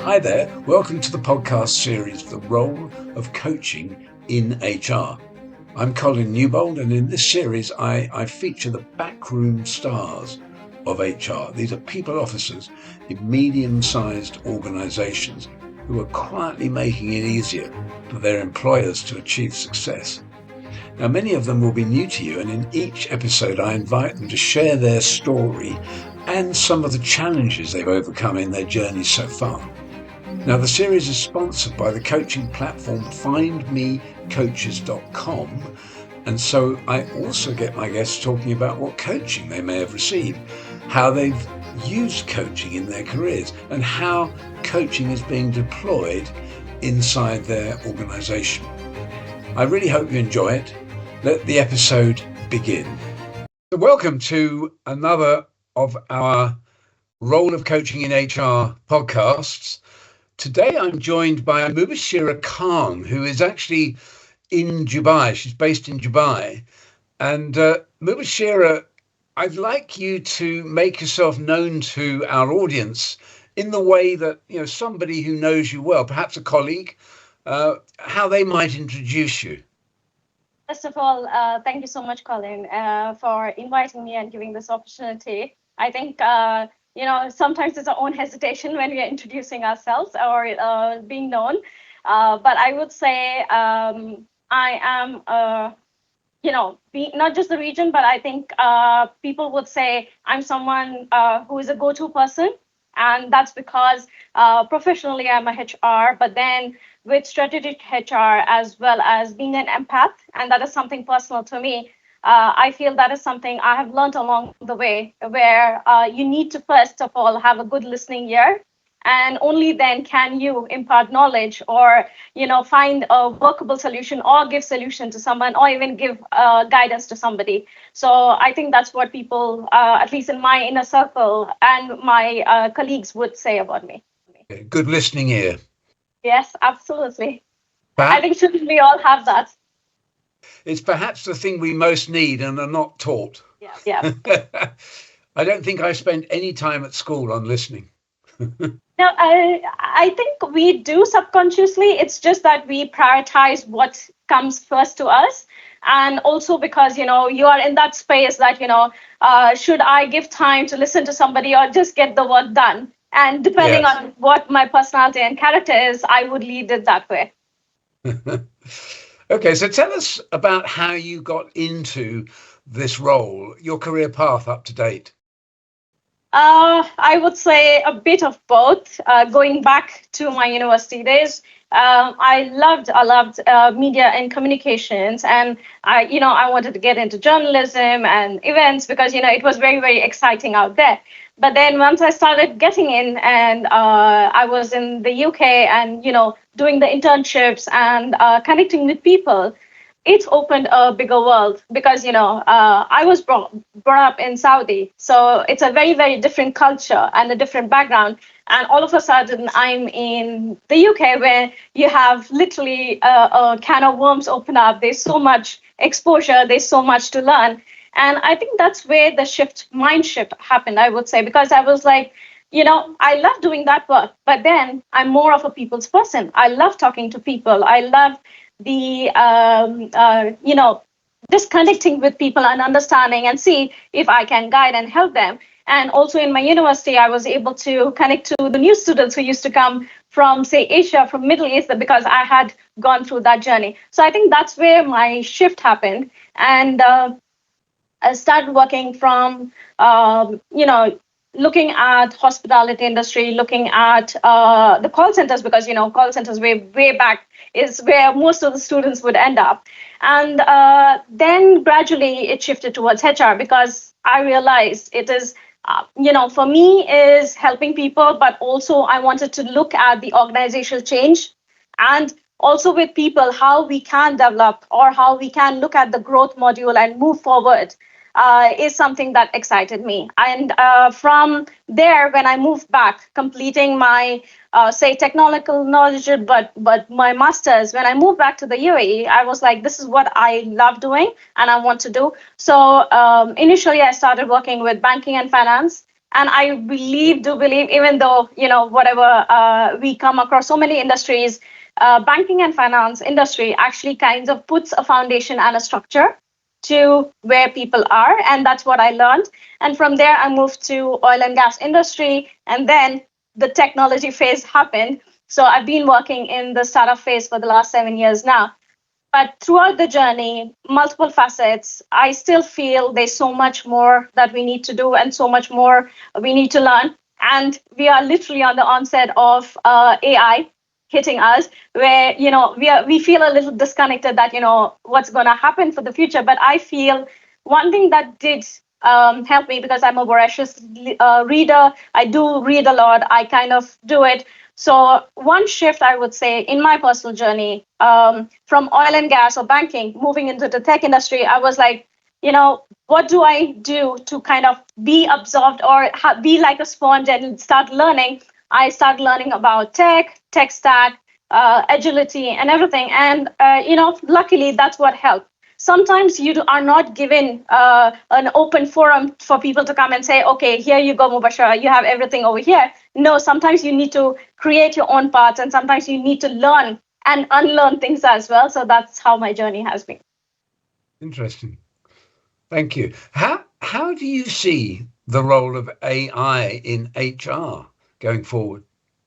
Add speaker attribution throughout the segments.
Speaker 1: Hi there, welcome to the podcast series, The Role of Coaching in HR. I'm Colin Newbold, and in this series I feature the backroom stars of HR. These are people officers in medium-sized organisations who are quietly making it easier for their employers to achieve success. Now, many of them will be new to you, and in each episode I invite them to share their story and some of the challenges they've overcome in their journey so far. Now, the series is sponsored by the coaching platform findmecoaches.com, and so I also get my guests talking about what coaching they may have received, how they've used coaching in their careers, and how coaching is being deployed inside their organisation. I really hope you enjoy it. Let the episode begin. So welcome to another of our Role of Coaching in HR podcasts. Today I'm joined by Mubashera Khan, who is actually in Dubai. She's based in Dubai. And Mubashera, I'd like you to make yourself known to our audience in the way that, somebody who knows you well, perhaps a colleague, how they might introduce you.
Speaker 2: First of all, thank you so much, Colin, for inviting me and giving this opportunity. I think sometimes there's our own hesitation when we are introducing ourselves or being known. But I would say I am, not just the region, but I think people would say I'm someone who is a go-to person. And that's because professionally I'm a HR, but then with strategic HR as well as being an empath, and that is something personal to me. I feel that is something I have learned along the way, where you need to first of all have a good listening ear, and only then can you impart knowledge or find a workable solution or give solution to someone or even give guidance to somebody. So I think that's what people, at least in my inner circle and my colleagues, would say about me.
Speaker 1: Good listening ear.
Speaker 2: Yes, absolutely. I
Speaker 1: Perhaps
Speaker 2: think shouldn't we all have that?
Speaker 1: it's perhaps the thing we most need and are not taught.
Speaker 2: Yeah.
Speaker 1: I don't think I spent any time at school on listening.
Speaker 2: Now, I think we do subconsciously. It's just that we prioritize what comes first to us. And also because, you are in that space that, should I give time to listen to somebody or just get the work done? And depending
Speaker 1: Yes.
Speaker 2: on what my personality and character is, I would lead it that way.
Speaker 1: Okay, so tell us about how you got into this role, your career path up to date.
Speaker 2: I would say a bit of both. Going back to my university days, I loved media and communications, and I wanted to get into journalism and events because it was very, very exciting out there. But then once I started getting in, and I was in the UK, and doing the internships and connecting with people, it opened a bigger world because I was brought up in Saudi, so it's a very, very different culture and a different background. And all of a sudden I'm in the UK, where you have literally a can of worms open up. There's so much exposure, there's so much to learn. And I think that's where the mind shift happened, I would say, because I was like, I love doing that work, but then I'm more of a people's person. I love talking to people. I love the just connecting with people and understanding and see if I can guide and help them. And also in my university, I was able to connect to the new students who used to come from, say, Asia, from Middle East, because I had gone through that journey. So I think that's where my shift happened. And I started working from, looking at hospitality industry, looking at the call centers, because call centers way back is where most of the students would end up. And then gradually it shifted towards HR, because I realized it is, for me, is helping people, but also I wanted to look at the organizational change, and also with people, how we can develop or how we can look at the growth module and move forward, is something that excited me. And from there, when I moved back, completing my, say, technological knowledge, but my master's, when I moved back to the UAE, I was like, this is what I love doing and I want to do. So initially, I started working with banking and finance. And I do believe, even though, whatever, we come across so many industries, banking and finance industry actually kind of puts a foundation and a structure to where people are. And that's what I learned. And from there, I moved to oil and gas industry. And then the technology phase happened. So I've been working in the startup phase for the last 7 years now. But throughout the journey, multiple facets, I still feel there's so much more that we need to do and so much more we need to learn. And we are literally on the onset of AI hitting us, where we feel a little disconnected that what's going to happen for the future. But I feel one thing that did help me, because I'm a voracious reader. I do read a lot. I kind of do it. So one shift I would say in my personal journey, from oil and gas or banking, moving into the tech industry, I was like, what do I do to kind of be absorbed or be like a sponge and start learning? I started learning about tech stack, agility, and everything. And luckily, that's what helped. Sometimes you are not given an open forum for people to come and say, okay, here you go, Mubashera, you have everything over here. No, sometimes you need to create your own paths, and sometimes you need to learn and unlearn things as well. So that's how my journey has been.
Speaker 1: Interesting. Thank you. How do you see the role of AI in HR going forward?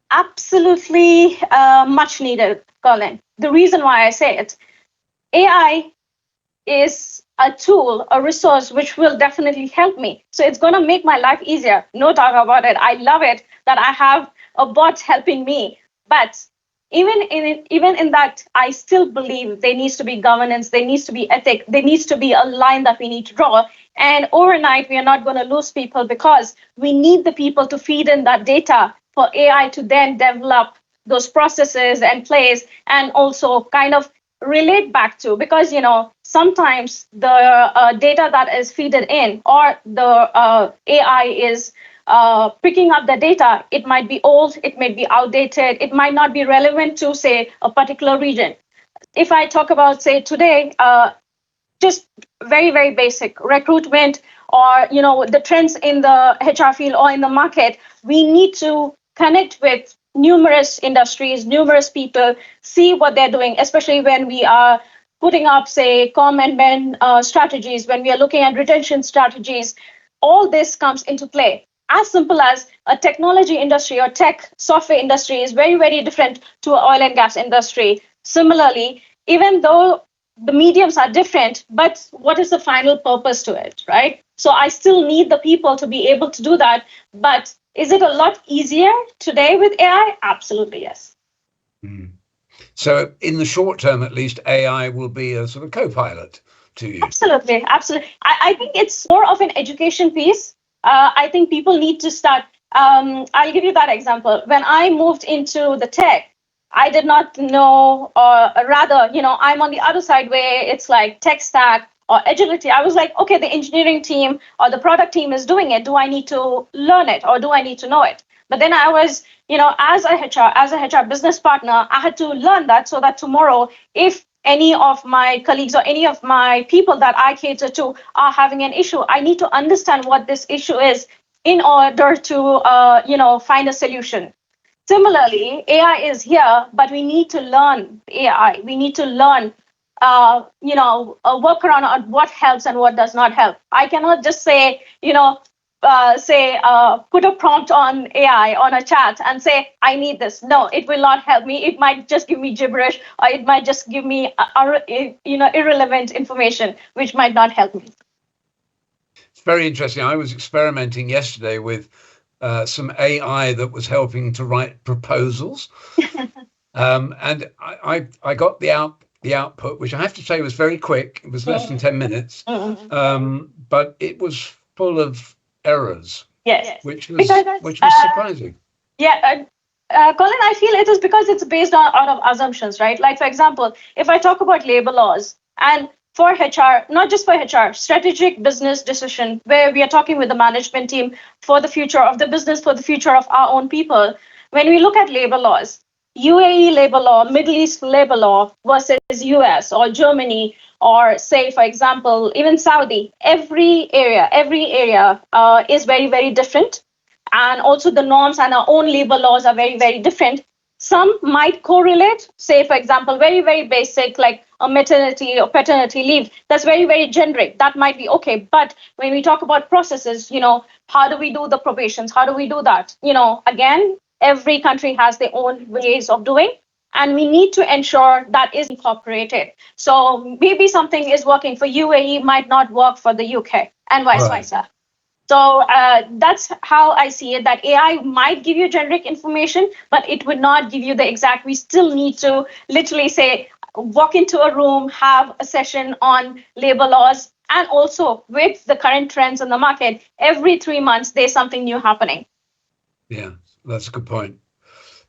Speaker 2: Absolutely much needed, Colin. The reason why I say it, AI is a tool, a resource which will definitely help me. So it's going to make my life easier. No doubt about it. I love it that I have a bot helping me. But even in that, I still believe there needs to be governance, there needs to be ethic, there needs to be a line that we need to draw. And overnight, we are not going to lose people, because we need the people to feed in that data for AI to then develop those processes and plays, and also kind of relate back to, because sometimes the data that is feeded in, or the AI is picking up the data, it might be old, it may be outdated, it might not be relevant to, say, a particular region. If I talk about, say, today, just very, very basic recruitment, or the trends in the HR field or in the market, we need to connect with numerous industries, numerous people, see what they're doing, especially when we are putting up, say, com and ben strategies, when we are looking at retention strategies. All this comes into play. As simple as a technology industry or tech software industry is very, very different to an oil and gas industry. Similarly, even though the mediums are different, but what is the final purpose to it, right? So I still need the people to be able to do that. But is it a lot easier today with AI? Absolutely, yes.
Speaker 1: Mm. So in the short term, at least, AI will be a sort of co-pilot to you.
Speaker 2: Absolutely, absolutely. I think it's more of an education piece. I think people need to start. I'll give you that example. When I moved into the tech, I did not know, or rather, I'm on the other side where it's like tech stack or agility. I was like, okay, the engineering team or the product team is doing it. Do I need to learn it, or do I need to know it? But then I was, as a HR business partner, I had to learn that, so that tomorrow, if any of my colleagues or any of my people that I cater to are having an issue, I need to understand what this issue is in order to, find a solution. Similarly, AI is here, but we need to learn AI. We need to learn, a workaround on what helps and what does not help. I cannot just say, put a prompt on AI on a chat and say, I need this. No, it will not help me. It might just give me gibberish, or it might just give me, irrelevant information, which might not help me.
Speaker 1: It's very interesting. I was experimenting yesterday with some AI that was helping to write proposals, and I got the output, which I have to say was very quick. It was less than 10 minutes, but it was full of errors.
Speaker 2: Yes,
Speaker 1: which was surprising.
Speaker 2: Yeah, Colin, I feel it is because it's based on out of assumptions, right? Like, for example, if I talk about labor laws, and for HR, not just for HR, strategic business decision, where we are talking with the management team for the future of the business, for the future of our own people. When we look at labor laws, UAE labor law, Middle East labor law versus US or Germany, or say, for example, even Saudi, every area is very, very different. and also the norms and our own labor laws are very, very different. Some might correlate, say, for example, very, very basic, like a maternity or paternity leave. That's very, very generic. That might be okay. But when we talk about processes, how do we do the probations? How do we do that? Again, every country has their own ways of doing, and we need to ensure that is incorporated. So maybe something is working for UAE might not work for the UK, and vice
Speaker 1: Right.
Speaker 2: versa. So that's how I see it, that AI might give you generic information, but it would not give you the exact. We still need to literally say, walk into a room, have a session on labor laws. And also with the current trends in the market, every 3 months, there's something new happening.
Speaker 1: Yeah, that's a good point.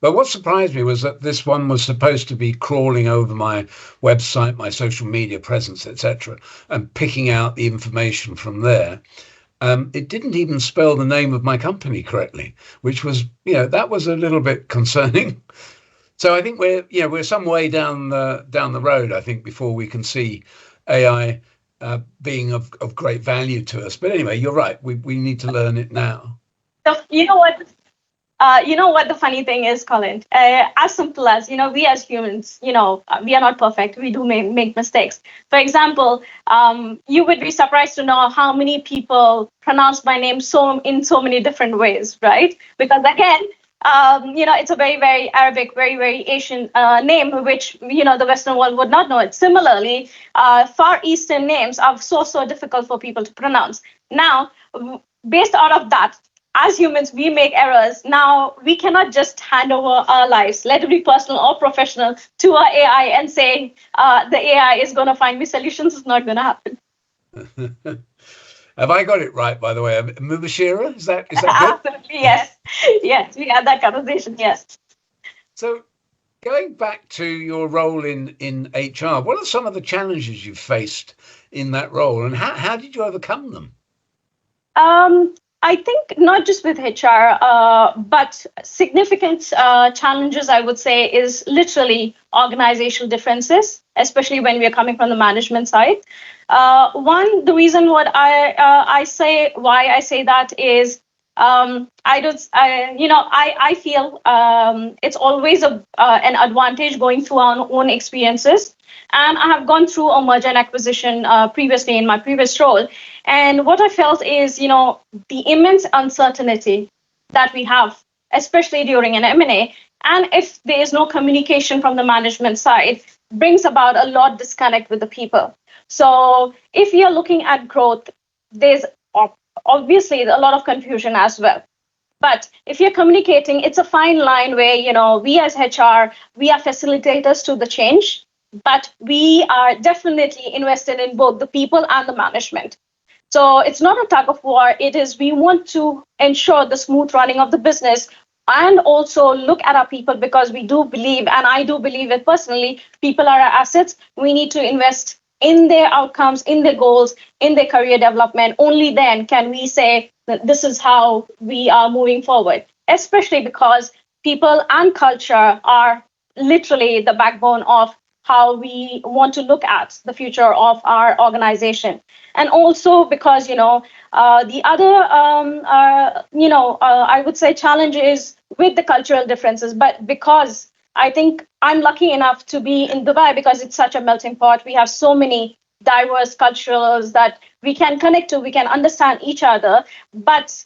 Speaker 1: But what surprised me was that this one was supposed to be crawling over my website, my social media presence, etc., and picking out the information from there. It didn't even spell the name of my company correctly, which was, that was a little bit concerning. So I think we're some way down the road, I think, before we can see AI being of great value to us. But anyway, you're right. We need to learn it now.
Speaker 2: So you know what the funny thing is, Colin? As simple as, we as humans, we are not perfect. We do make mistakes. For example, you would be surprised to know how many people pronounce my name in so many different ways, right? Because again, it's a very, very Arabic, very, very Asian name, which, the Western world would not know it. Similarly, Far Eastern names are so difficult for people to pronounce. Now, based out of that, as humans, we make errors. Now, we cannot just hand over our lives, let it be personal or professional, to our AI and say the AI is going to find me solutions. It's not going to happen.
Speaker 1: Have I got it right, by the way? Mubashera, is that good?
Speaker 2: Absolutely, yes. Yes, we had that conversation, yes.
Speaker 1: So going back to your role in HR, what are some of the challenges you've faced in that role, and how did you overcome them?
Speaker 2: I think not just with HR, but significant challenges, I would say, is literally organizational differences, especially when we are coming from the management side. The reason I say why I say that is I don't, I feel it's always an advantage going through our own experiences. And I have gone through a merger and acquisition previously in my previous role. And what I felt is, the immense uncertainty that we have, especially during an M&A, and if there is no communication from the management side, brings about a lot disconnect with the people. So if you're looking at growth, there's obviously a lot of confusion as well. But if you're communicating, it's a fine line where, we as HR, we are facilitators to the change, but we are definitely invested in both the people and the management. So it's not a tug of war. It is, we want to ensure the smooth running of the business and also look at our people, because we do believe, and I do believe it personally, people are our assets. We need to invest in their outcomes, in their goals, in their career development. Only then can we say that this is how we are moving forward, especially because people and culture are literally the backbone of how we want to look at the future of our organization. And also because, the other, I would say challenge is with the cultural differences, but because I think I'm lucky enough to be in Dubai because it's such a melting pot. We have so many diverse cultures that we can connect to, we can understand each other. But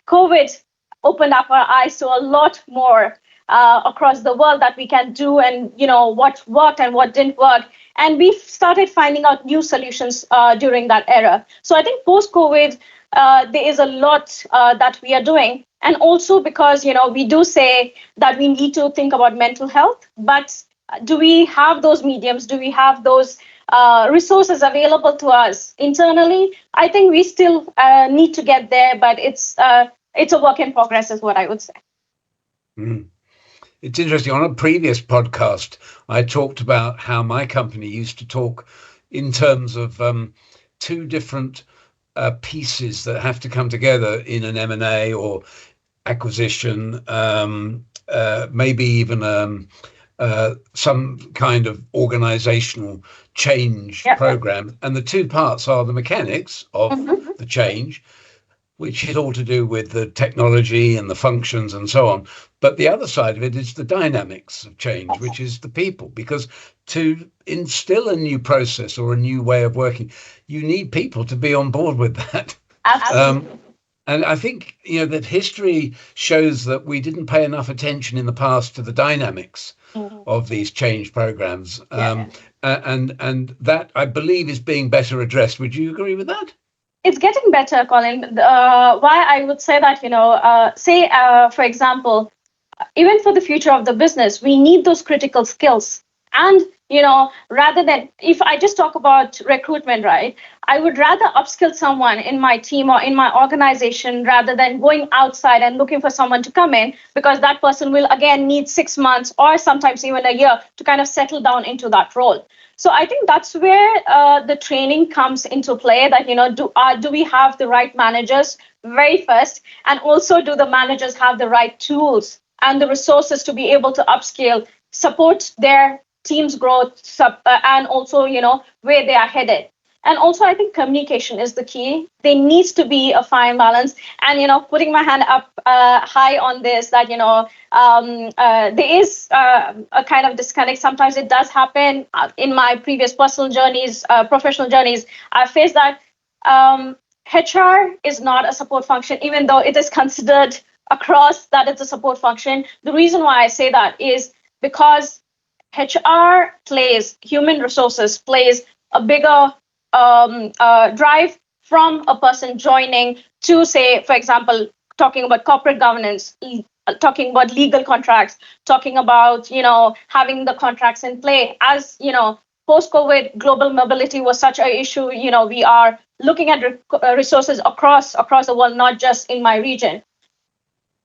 Speaker 2: COVID opened up our eyes to a lot more across the world that we can do, and what worked and what didn't work. And we started finding out new solutions during that era. So I think post-COVID, there is a lot that we are doing. And also because, we do say that we need to think about mental health, but do we have those mediums? Do we have those resources available to us internally? I think we still need to get there, but it's a work in progress is what I would say.
Speaker 1: Mm. It's interesting. On a previous podcast, I talked about how my company used to talk in terms of two different pieces that have to come together in an M&A or acquisition, maybe even some kind of organizational change
Speaker 2: Yep.
Speaker 1: program. And the two parts are the mechanics of
Speaker 2: Mhm.
Speaker 1: the change, which is all to do with the technology and the functions and so on. But the other side of it is the dynamics of change, which is the people. Because to instill a new process or a new way of working, you need people to be on board with that. Um,
Speaker 2: Absolutely.
Speaker 1: and I think, that history shows that we didn't pay enough attention in the past to the dynamics
Speaker 2: Mhm.
Speaker 1: of these change programs.
Speaker 2: Yeah.
Speaker 1: And that, I believe, is being better addressed. Would you agree with that?
Speaker 2: It's getting better, Colin. Why I would say that, say, for example, even for the future of the business, we need those critical skills. And, rather than, if I just talk about recruitment, right, I would rather upskill someone in my team or in my organization rather than going outside and looking for someone to come in, because that person will again need 6 months or sometimes even a year to kind of settle down into that role. So I think that's where the training comes into play. That, do we have the right managers very first, and also do the managers have the right tools and the resources to be able to upscale, support their team's growth, and also, where they are headed. And also, I think communication is the key. There needs to be a fine balance. And, putting my hand up high on this, that, there is a kind of disconnect. Sometimes it does happen in my previous personal journeys, professional journeys. I faced that HR is not a support function, even though it is considered across that it's a support function. The reason why I say that is because human resources plays a bigger drive from a person joining to, say, for example, talking about corporate governance, talking about legal contracts, talking about, having the contracts in play. As, post-COVID, global mobility was such an issue. We are looking at resources across the world, not just in my region.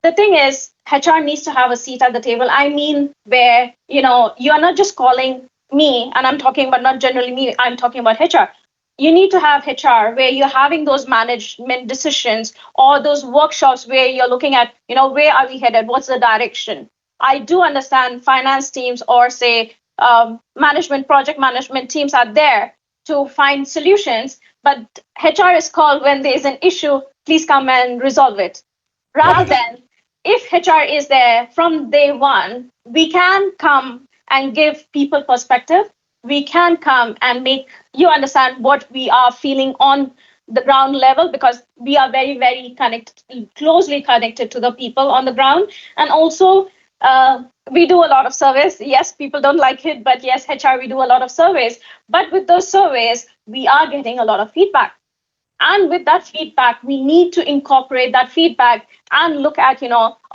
Speaker 2: The thing is, HR needs to have a seat at the table. I mean, where, you're not just calling me, and I'm talking about not generally me, I'm talking about HR. You need to have HR where you're having those management decisions or those workshops where you're looking at, where are we headed? What's the direction? I do understand finance teams or, say, project management teams are there to find solutions, but HR is called when there's an issue, please come and resolve it. Rather
Speaker 1: Right.
Speaker 2: than, if HR is there from day one, we can come and give people perspective. We can come and make you understand what we are feeling on the ground level, because we are very, very closely connected to the people on the ground. And also, we do a lot of surveys. Yes, people don't like it, but yes, HR, we do a lot of surveys. But with those surveys, we are getting a lot of feedback. And with that feedback, we need to incorporate that feedback and look at,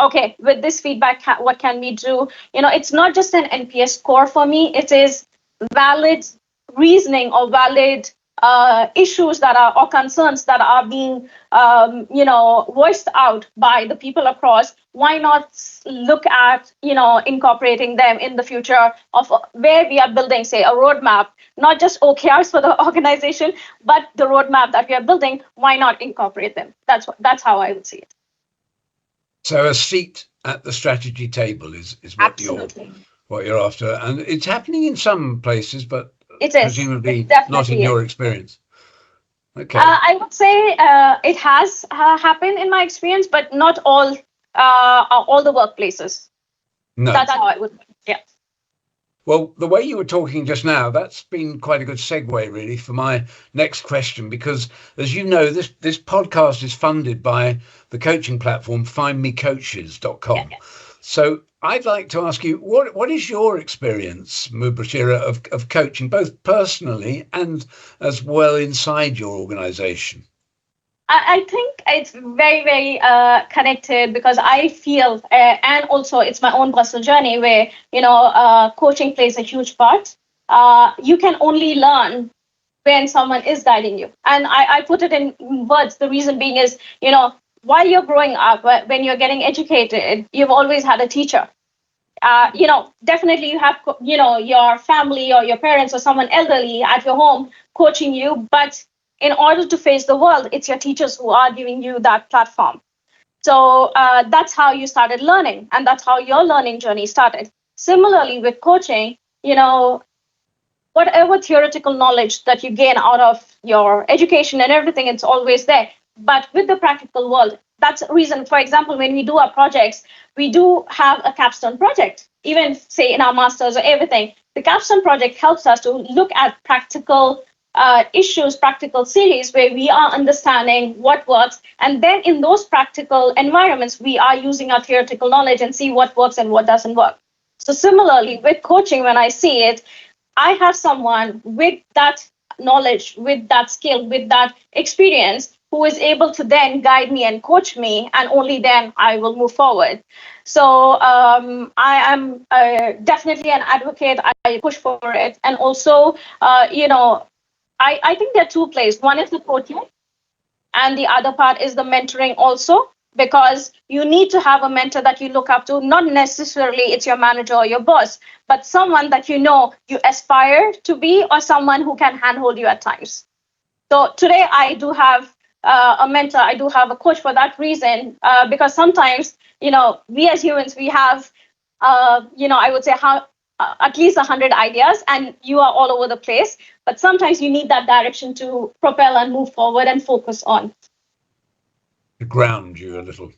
Speaker 2: okay, with this feedback, what can we do? It's not just an NPS score for me. It is valid reasoning or valid issues that are, or concerns that are being, voiced out by the people across. Why not look at, incorporating them in the future of where we are building, say, a roadmap, not just OKRs for the organization, but the roadmap that we are building. Why not incorporate them? That's how I would see it.
Speaker 1: So a seat at the strategy table is
Speaker 2: Absolutely.
Speaker 1: what you're after, and it's happening in some places, but
Speaker 2: It is. It
Speaker 1: presumably not in
Speaker 2: definitely is.
Speaker 1: your experience. Okay.
Speaker 2: I would say it has happened in my experience, but not all the workplaces.
Speaker 1: No.
Speaker 2: That's how I would. Yeah.
Speaker 1: Well, the way you were talking just now, that's been quite a good segue, really, for my next question. Because, as you know, this podcast is funded by the coaching platform
Speaker 2: Yeah.
Speaker 1: findmecoaches.com. So I'd like to ask you, what is your experience, Mubashera, of coaching, both personally and as well inside your organization?
Speaker 2: I think it's very, very connected, because I feel, and also it's my own personal journey where, coaching plays a huge part. You can only learn when someone is guiding you. And I put it in words. The reason being is, while you're growing up, when you're getting educated, you've always had a teacher. Definitely you have, your family or your parents or someone elderly at your home coaching you. But in order to face the world, it's your teachers who are giving you that platform. So that's how you started learning, and that's how your learning journey started. Similarly, with coaching, whatever theoretical knowledge that you gain out of your education and everything, it's always there. but with the practical world. That's the reason, for example, when we do our projects, we do have a capstone project, even say in our masters or everything. The capstone project helps us to look at practical issues, practical series where we are understanding what works. And then in those practical environments, we are using our theoretical knowledge and see what works and what doesn't work. So similarly with coaching, when I see it, I have someone with that knowledge, with that skill, with that experience who is able to then guide me and coach me, and only then I will move forward. So I am definitely an advocate. I push for it. And also, I think there are two places. One is the coaching, and the other part is the mentoring also, because you need to have a mentor that you look up to. Not necessarily it's your manager or your boss, but someone that you aspire to be, or someone who can handhold you at times. So today I do have a mentor, I do have a coach for that reason, because sometimes we as humans, we have I would say how at least 100 ideas, and you are all over the place, but sometimes you need that direction to propel and move forward and focus on.
Speaker 1: To ground you a little.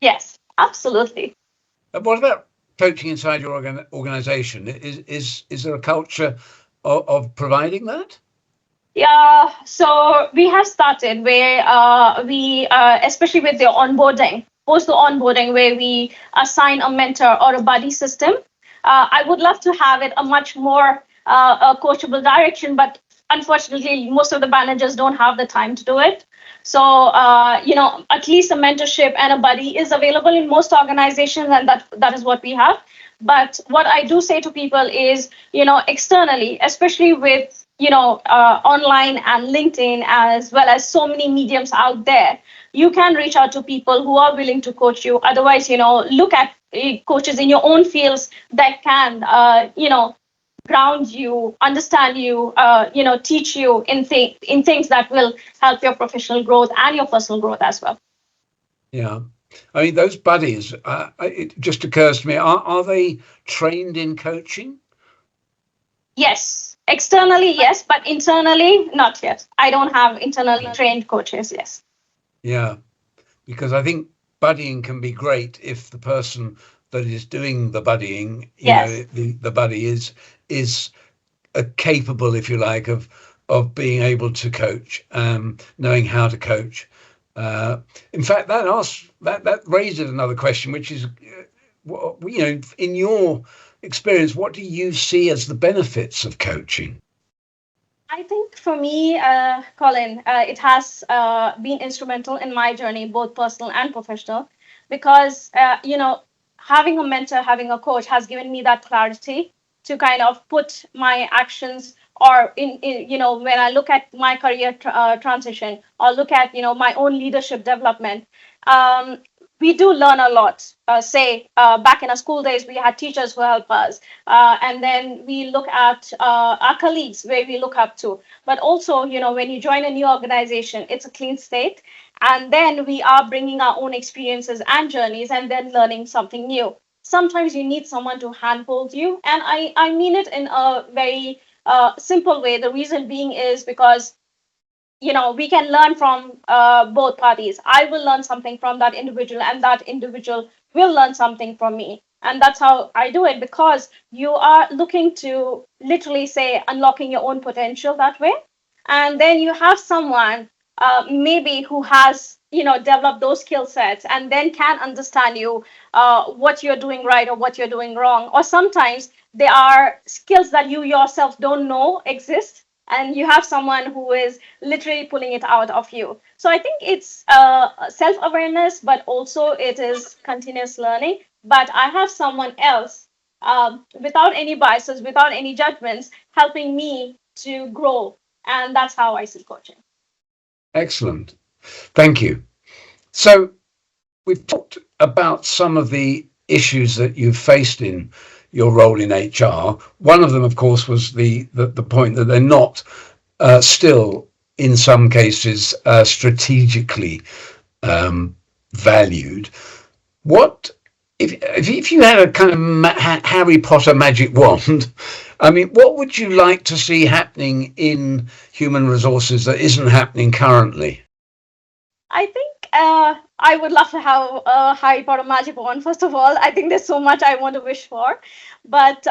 Speaker 2: Yes, absolutely.
Speaker 1: What about coaching inside your organization? Is there a culture of providing that?
Speaker 2: Yeah, so we have started where we, especially with the onboarding, post the onboarding, where we assign a mentor or a buddy system. I would love to have it a much more coachable direction, but unfortunately, most of the managers don't have the time to do it. So, at least a mentorship and a buddy is available in most organizations, and that is what we have. But what I do say to people is, externally, especially with online and LinkedIn, as well as so many mediums out there, you can reach out to people who are willing to coach you. Otherwise, look at coaches in your own fields that can, ground you, understand you, teach you in things that will help your professional growth and your personal growth as well.
Speaker 1: Yeah. I mean, those buddies, it just occurs to me, are they trained in coaching?
Speaker 2: Yes. Externally, yes, but internally, not yet. I don't have internally trained coaches, yes.
Speaker 1: Yeah, because I think buddying can be great if the person that is doing the buddying,
Speaker 2: Yes.
Speaker 1: the buddy is capable, if you like, of being able to coach, knowing how to coach. In fact, that raises another question, which is, in your experience, what do you see as the benefits of coaching?
Speaker 2: I think for me, Colin, it has been instrumental in my journey, both personal and professional, because having a mentor, having a coach has given me that clarity to kind of put my actions, or when I look at my career transition, or look at my own leadership development. Um, we do learn a lot. Say back in our school days, we had teachers who help us, and then we look at our colleagues where we look up to. But also, when you join a new organization, it's a clean slate, and then we are bringing our own experiences and journeys, and then learning something new. Sometimes you need someone to handhold you, and I mean it in a very simple way. The reason being is because we can learn from both parties. I will learn something from that individual, and that individual will learn something from me. And that's how I do it, because you are looking to literally say unlocking your own potential that way. And then you have someone maybe who has developed those skill sets, and then can understand you, what you're doing right or what you're doing wrong. Or sometimes there are skills that you yourself don't know exist, and you have someone who is literally pulling it out of you. So I think it's self-awareness, but also it is continuous learning. But I have someone else, without any biases, without any judgments, helping me to grow. And that's how I see coaching.
Speaker 1: Excellent. Thank you. So we've talked about some of the issues that you've faced in your role in HR. One of them, of course, was the point that they're not still, in some cases, strategically valued. What if you had a kind of Harry Potter magic wand? I mean, what would you like to see happening in human resources that isn't happening currently?
Speaker 2: I think I would love to have a Harry Potter magic wand. First of all, I think there's so much I want to wish for, but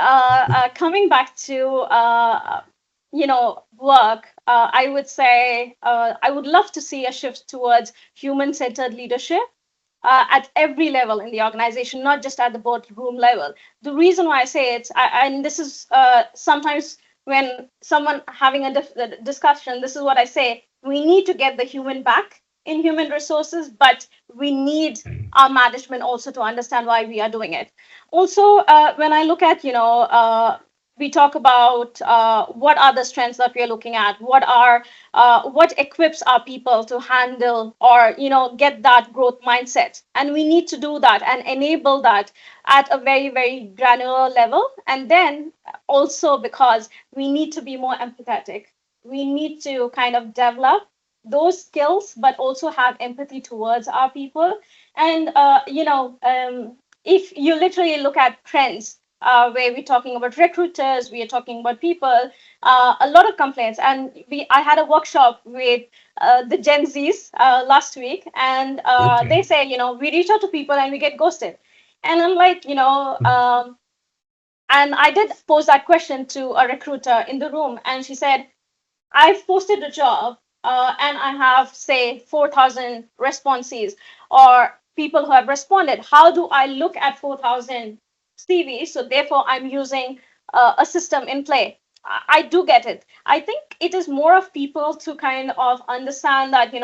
Speaker 2: coming back to work, I would say I would love to see a shift towards human-centered leadership at every level in the organization, not just at the boardroom level. The reason why I say it, and this is sometimes when someone having a discussion, this is what I say: we need to get the human back in human resources, but we need our management also to understand why we are doing it. Also, when I look at, we talk about what are the strengths that we are looking at, what equips our people to handle or get that growth mindset, and we need to do that and enable that at a very, very granular level. And then also, because we need to be more empathetic, we need to kind of develop those skills, but also have empathy towards our people. And if you literally look at trends, where we're talking about recruiters, we are talking about people, a lot of complaints. And I had a workshop with the Gen Zs last week, and
Speaker 1: Okay.
Speaker 2: they say, we reach out to people and we get ghosted. And I'm like, and I did pose that question to a recruiter in the room, and she said, I've posted a job and I have, say, 4,000 responses or people who have responded. How do I look at 4,000 CVs? So therefore, I'm using a system in play. I do get it. I think it is more of people to kind of understand that,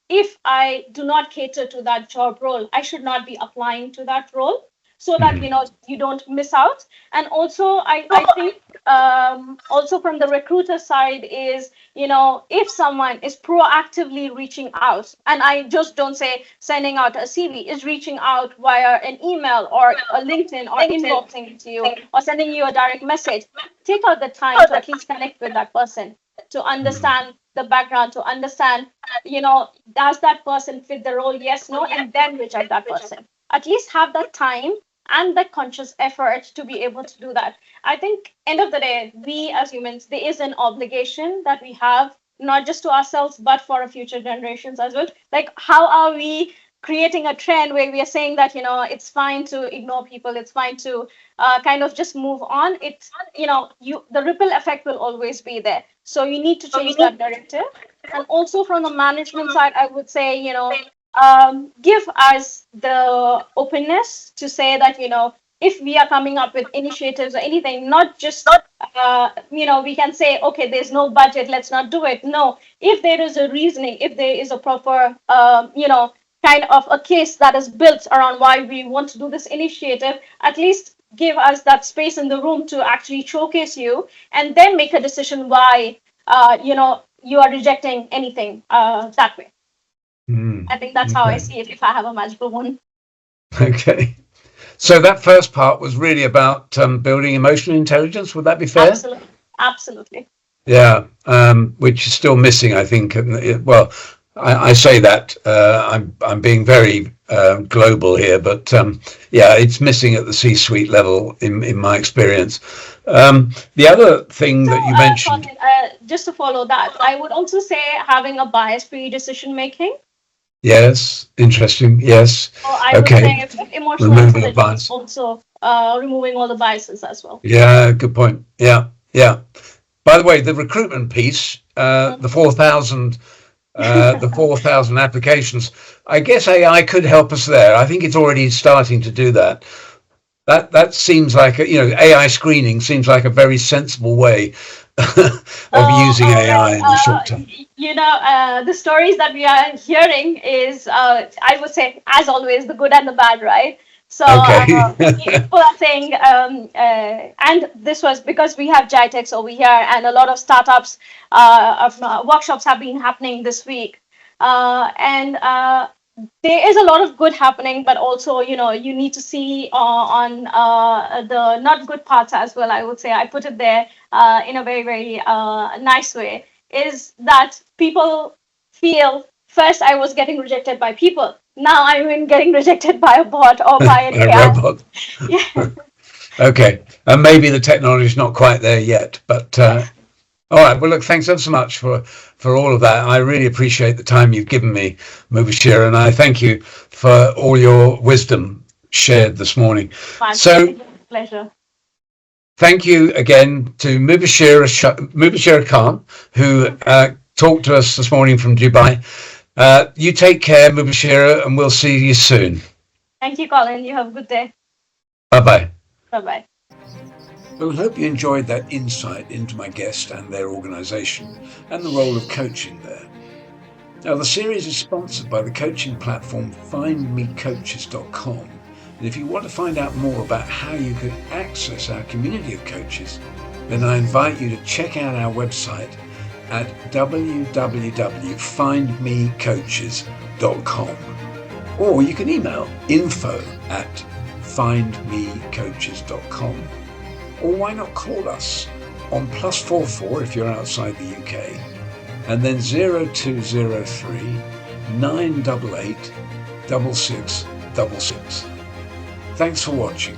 Speaker 2: if I do not cater to that job role, I should not be applying to that role, so that,
Speaker 1: Mhm.
Speaker 2: you don't miss out. And also, I think also from the recruiter side is, if someone is proactively reaching out, and I just don't say sending out a CV, is reaching out via an email or a LinkedIn or inboxing to you or sending you a direct message, take out the time to at least connect with that person, to
Speaker 1: Mhm.
Speaker 2: understand the background, to understand, does that person fit the role? Yes, no, and then reach out that person. At least have that time and that conscious effort to be able to do that. I think end of the day, we as humans, there is an obligation that we have, not just to ourselves, but for our future generations as well. Like, how are we creating a trend where we are saying that, it's fine to ignore people, it's fine to kind of just move on? It's, the ripple effect will always be there. So you need to change that narrative. And also from the management side, I would say, give us the openness to say that, if we are coming up with initiatives or anything, not just, we can say, okay, there's no budget, let's not do it. No, if there is a reasoning, if there is a proper, kind of a case that is built around why we want to do this initiative, at least give us that space in the room to actually showcase you, and then make a decision why, you are rejecting anything that way. I think that's how I
Speaker 1: Okay.
Speaker 2: see it if I have a magical wand.
Speaker 1: Okay. So that first part was really about building emotional intelligence. Would that be fair?
Speaker 2: Absolutely. Absolutely.
Speaker 1: Yeah, which is still missing, I think. And well, I say that I'm being very global here, but yeah, it's missing at the C-suite level in my experience. The other thing
Speaker 2: So,
Speaker 1: that you mentioned,
Speaker 2: Colin, just to follow that, I would also say having a bias-free decision making.
Speaker 1: yes, interesting. Yes,
Speaker 2: So I would
Speaker 1: okay,
Speaker 2: say emotional
Speaker 1: removing the
Speaker 2: intelligence,
Speaker 1: bias.
Speaker 2: also removing all the biases as well.
Speaker 1: Yeah, good point. Yeah, yeah. By the way, the recruitment piece,
Speaker 2: Mhm.
Speaker 1: the 4,000 applications. I guess AI could help us there. I think it's already starting to do that. That seems like AI screening seems like a very sensible way of using AI
Speaker 2: Well,
Speaker 1: in the short term.
Speaker 2: the stories that we are hearing is, I would say, as always, the good and the bad, right? So
Speaker 1: Okay.
Speaker 2: people are saying, and this was because we have GITEX over here, and a lot of startups of workshops have been happening this week, and there is a lot of good happening, but also, you need to see on the not good parts as well. I would say I put it there in a very, very nice way. Is that people feel first I was getting rejected by people. Now I'm even getting rejected by a bot or by an
Speaker 1: A
Speaker 2: AI.
Speaker 1: robot.
Speaker 2: Yeah.
Speaker 1: Okay. And maybe the technology is not quite there yet, but All right. Well, look, thanks ever so much for all of that. I really appreciate the time you've given me, Mubashera, and I thank you for all your wisdom shared this morning. So,
Speaker 2: pleasure.
Speaker 1: Thank you again to Mubashera Khan, who talked to us this morning from Dubai. You take care, Mubashera, and we'll see you soon.
Speaker 2: Thank you, Colin. You have a good day.
Speaker 1: Bye-bye.
Speaker 2: Bye-bye.
Speaker 1: Well, I hope you enjoyed that insight into my guest and their organisation and the role of coaching there. Now, the series is sponsored by the coaching platform findmecoaches.com. And if you want to find out more about how you can access our community of coaches, then I invite you to check out our website at www.findmecoaches.com. Or you can email info@findmecoaches.com. Or why not call us on +44 if you're outside the UK, and then 0203 988 6666. Thanks for watching.